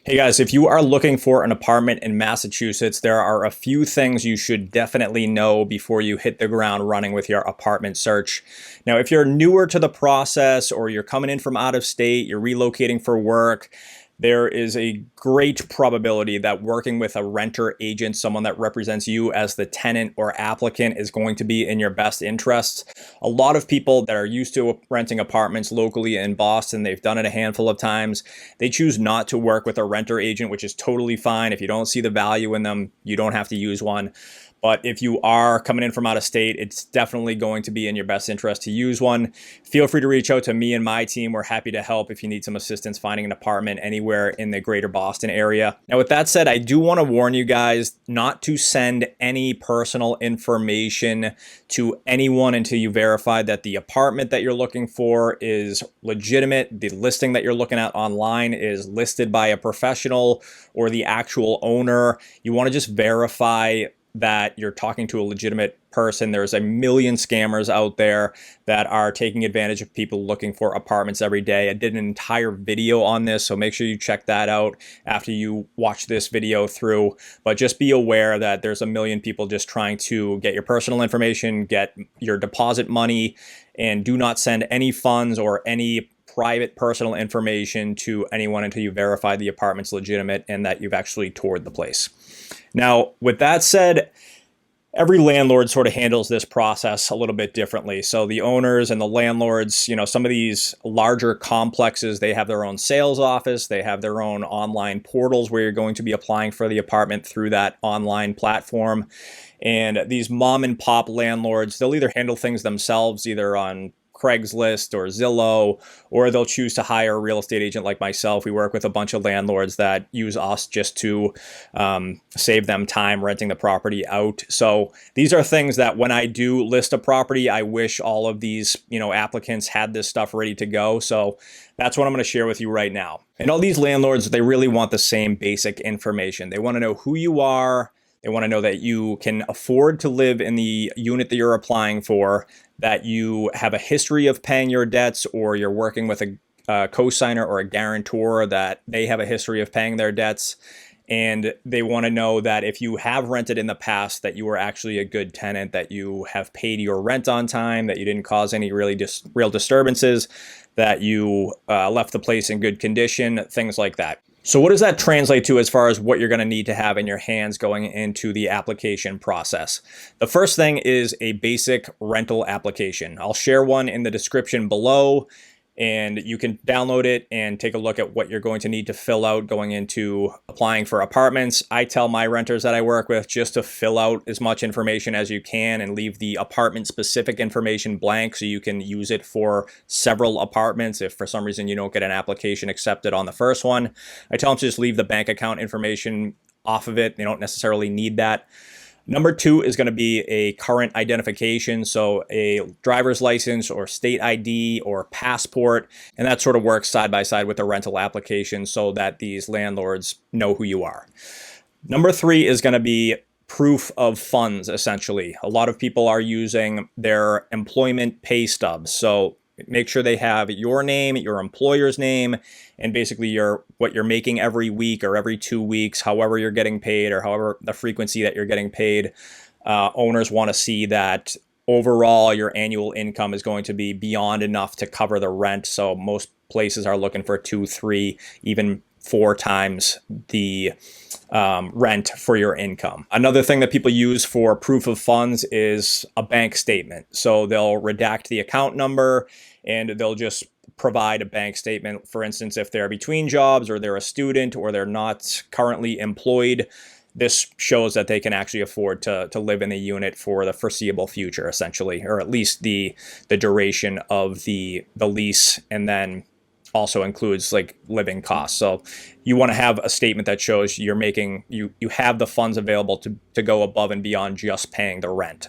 Hey guys, if you are looking for an apartment in Massachusetts, there are a few things you should definitely know before you hit the ground running with your apartment search. Now, if you're newer to the process or you're coming in from out of state, you're relocating for work, there is a great probability that working with a renter agent, someone that represents you as the tenant or applicant, is going to be in your best interests. A lot of people that are used to renting apartments locally in Boston, they've done it a handful of times. They choose not to work with a renter agent, which is totally fine. If you don't see the value in them, you don't have to use one. But if you are coming in from out of state, it's definitely going to be in your best interest to use one. Feel free to reach out to me and my team. We're happy to help if you need some assistance finding an apartment anywhere in the greater Boston area. Now, with that said, I do want to warn you guys not to send any personal information to anyone until you verify that the apartment that you're looking for is legitimate. The listing that you're looking at online is listed by a professional or the actual owner. You want to just verify that you're talking to a legitimate person. There's a million scammers out there that are taking advantage of people looking for apartments every day. I did an entire video on this, so make sure you check that out after you watch this video through. But just be aware that there's a million people just trying to get your personal information, get your deposit money, and do not send any funds or any private personal information to anyone until you verify the apartment's legitimate and that you've actually toured the place. Now, with that said, every landlord sort of handles this process a little bit differently. So the owners and the landlords, some of these larger complexes, they have their own sales office. They have their own online portals where you're going to be applying for the apartment through that online platform. And these mom and pop landlords, they'll either handle things themselves, either on Craigslist or Zillow, or they'll choose to hire a real estate agent like myself. We work with a bunch of landlords that use us just to save them time renting the property out. So these are things that when I do list a property, I wish all of these, applicants had this stuff ready to go. So that's what I'm going to share with you right now. And all these landlords, they really want the same basic information. They want to know who you are. They want to know that you can afford to live in the unit that you're applying for, that you have a history of paying your debts, or you're working with a co-signer or a guarantor that they have a history of paying their debts. And they want to know that if you have rented in the past, that you were actually a good tenant, that you have paid your rent on time, that you didn't cause any real disturbances, that you left the place in good condition, things like that. So what does that translate to as far as what you're going to need to have in your hands going into the application process? The first thing is a basic rental application. I'll share one in the description below, and you can download it and take a look at what you're going to need to fill out going into applying for apartments. I tell my renters that I work with just to fill out as much information as you can and leave the apartment specific information blank so you can use it for several apartments. If for some reason you don't get an application accepted on the first one, I tell them to just leave the bank account information off of it. They don't necessarily need that. Number two is going to be a current identification, so a driver's license or state ID or passport, and that sort of works side by side with the rental application so that these landlords know who you are. Number three is going to be proof of funds, essentially. A lot of people are using their employment pay stubs, so make sure they have your name, your employer's name, and basically what you're making every week or every 2 weeks, however you're getting paid or however the frequency that you're getting paid. Owners want to see that overall your annual income is going to be beyond enough to cover the rent. So most places are looking for 2, 3, even 4 times the rent for your income. Another thing that people use for proof of funds is a bank statement. So they'll redact the account number and they'll just provide a bank statement. For instance, if they're between jobs or they're a student or they're not currently employed, this shows that they can actually afford to live in the unit for the foreseeable future, essentially, or at least the duration of the lease, and then also includes like living costs. So you want to have a statement that shows you're making, you have the funds available to go above and beyond just paying the rent.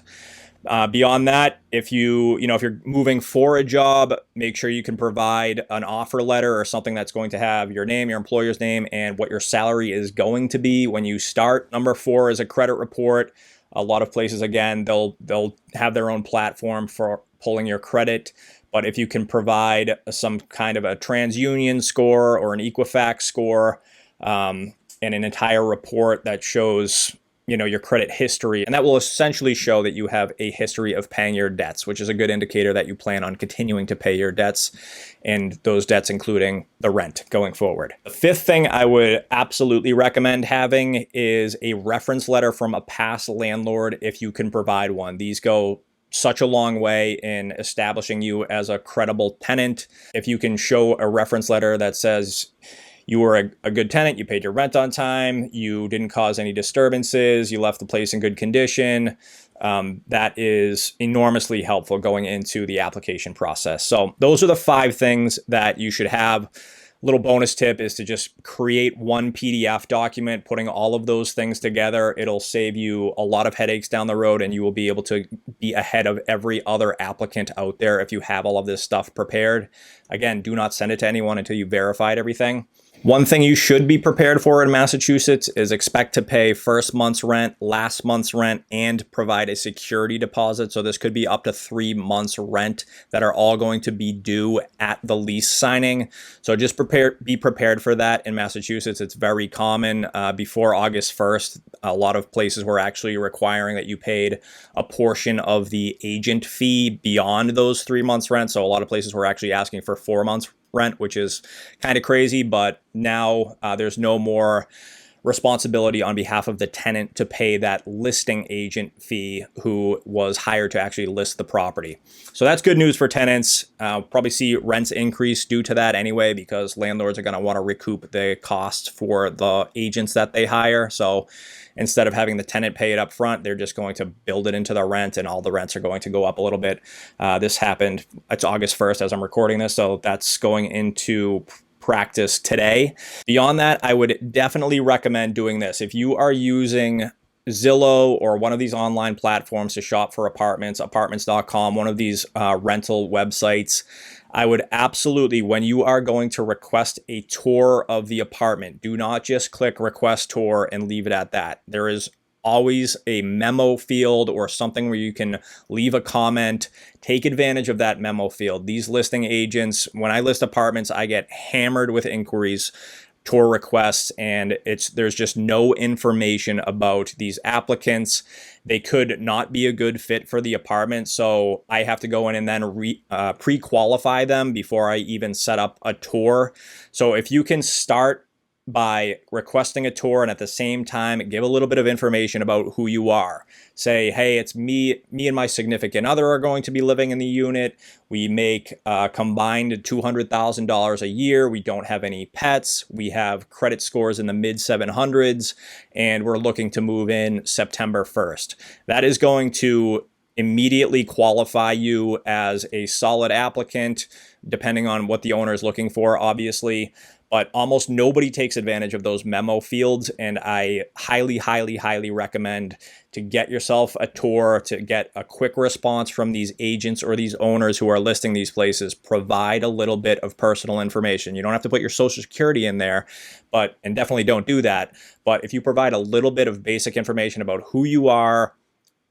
Beyond that, if you're moving for a job, make sure you can provide an offer letter or something that's going to have your name, your employer's name, and what your salary is going to be when you start. Number 4 is a credit report. A lot of places, again, they'll have their own platform for pulling your credit. But if you can provide some kind of a TransUnion score or an Equifax score, and an entire report that shows, your credit history. And that will essentially show that you have a history of paying your debts, which is a good indicator that you plan on continuing to pay your debts, and those debts including the rent going forward. The fifth thing I would absolutely recommend having is a reference letter from a past landlord if you can provide one. These go such a long way in establishing you as a credible tenant. If you can show a reference letter that says you were a good tenant, you paid your rent on time, you didn't cause any disturbances, you left the place in good condition, that is enormously helpful going into the application process. So those are the 5 things that you should have. Little bonus tip is to just create one PDF document, putting all of those things together. It'll save you a lot of headaches down the road, and you will be able to be ahead of every other applicant out there if you have all of this stuff prepared. Again, do not send it to anyone until you verified everything. One thing you should be prepared for in Massachusetts is expect to pay first month's rent, last month's rent, and provide a security deposit. So this could be up to 3 months rent that are all going to be due at the lease signing. So just be prepared for that in Massachusetts. It's very common. Before August 1st, a lot of places were actually requiring that you paid a portion of the agent fee beyond those 3 months rent. So a lot of places were actually asking for 4 months rent, which is kind of crazy, but now there's no more responsibility on behalf of the tenant to pay that listing agent fee who was hired to actually list the property. So that's good news for tenants. Probably see rents increase due to that anyway, because landlords are going to want to recoup the costs for the agents that they hire. So instead of having the tenant pay it up front, they're just going to build it into the rent, and all the rents are going to go up a little bit. This happened, it's August 1st as I'm recording this, so that's going into practice today. Beyond that, I would definitely recommend doing this. If you are using Zillow or one of these online platforms to shop for apartments, apartments.com, one of these rental websites, I would absolutely, when you are going to request a tour of the apartment, do not just click request tour and leave it at that. There is always a memo field or something where you can leave a comment. Take advantage of that memo field. These listing agents, when I list apartments, I get hammered with inquiries, tour requests, and there's just no information about these applicants. They could not be a good fit for the apartment, so I have to go in and then pre-qualify them before I even set up a tour. So if you can start by requesting a tour and at the same time give a little bit of information about who you are. Say, hey, it's me and my significant other are going to be living in the unit. We make combined $200,000 a year. We don't have any pets. We have credit scores in the mid 700s, and we're looking to move in September 1st. That is going to immediately qualify you as a solid applicant, depending on what the owner is looking for, obviously. But almost nobody takes advantage of those memo fields, and I highly, highly, highly recommend to get yourself a tour, to get a quick response from these agents or these owners who are listing these places. Provide a little bit of personal information. You don't have to put your social security in there, and definitely don't do that. But if you provide a little bit of basic information about who you are,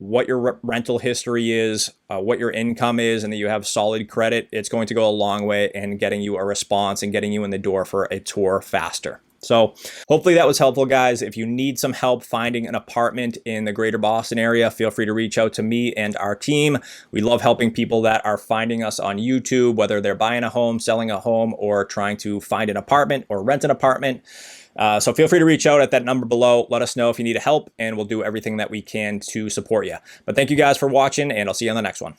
what your rental history is, what your income is, and that you have solid credit, it's going to go a long way in getting you a response and getting you in the door for a tour faster. So hopefully that was helpful, guys. If you need some help finding an apartment in the greater Boston area, feel free to reach out to me and our team. We love helping people that are finding us on YouTube, whether they're buying a home, selling a home, or trying to find an apartment or rent an apartment. So feel free to reach out at that number below. Let us know if you need help, and we'll do everything that we can to support you. But thank you guys for watching, and I'll see you on the next one.